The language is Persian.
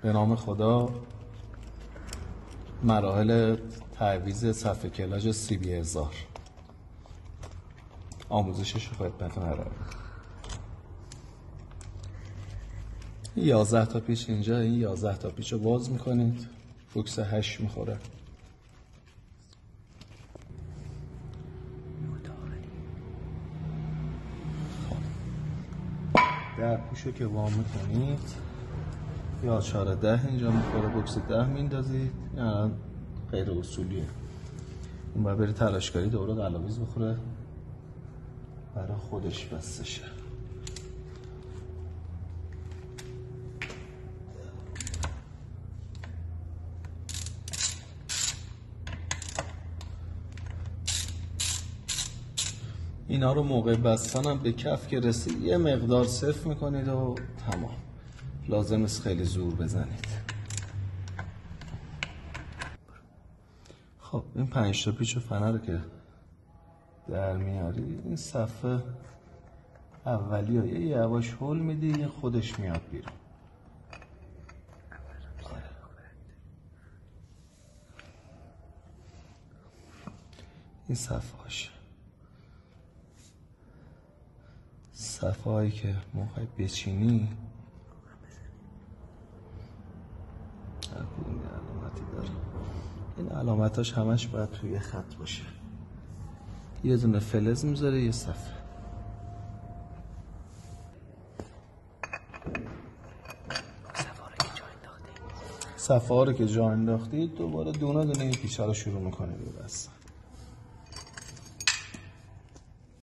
به نام خدا. مراحل تعویض صفحه کلاژ CB1000 آموزشش رو خدمتتون ارائه. 11 تا پیچ اینجا، این 11 تا پیچ رو باز میکنید، بوکس 8 میخوره. در پیشو که وام میکنید یا 4-10 اینجا میخوره، بوکس 10 میندازید. یعنی غیر اصولیه. اون باید بری تلاشگاری دوره قلاویز بخوره برای خودش بسته شه. اینا رو موقع بستن هم به کف که رسید یه مقدار صفر میکنید و تمام. لازم است خیلی زور بزنید. خب این 5 تا پیچ و فنر رو که در میاری، این صفحه اولی ها یه یواش هول میدی، خودش میاد بیرون. این صفحه هایی که موقع بچینی این علامتی داره. این علامتاش همش باید توی خط باشه. یه دونه فلز میذاره یه صفحه. صفحه ها رو که جا انداختید دوباره دونه دونه این پیچ ها رو شروع میکنید بس.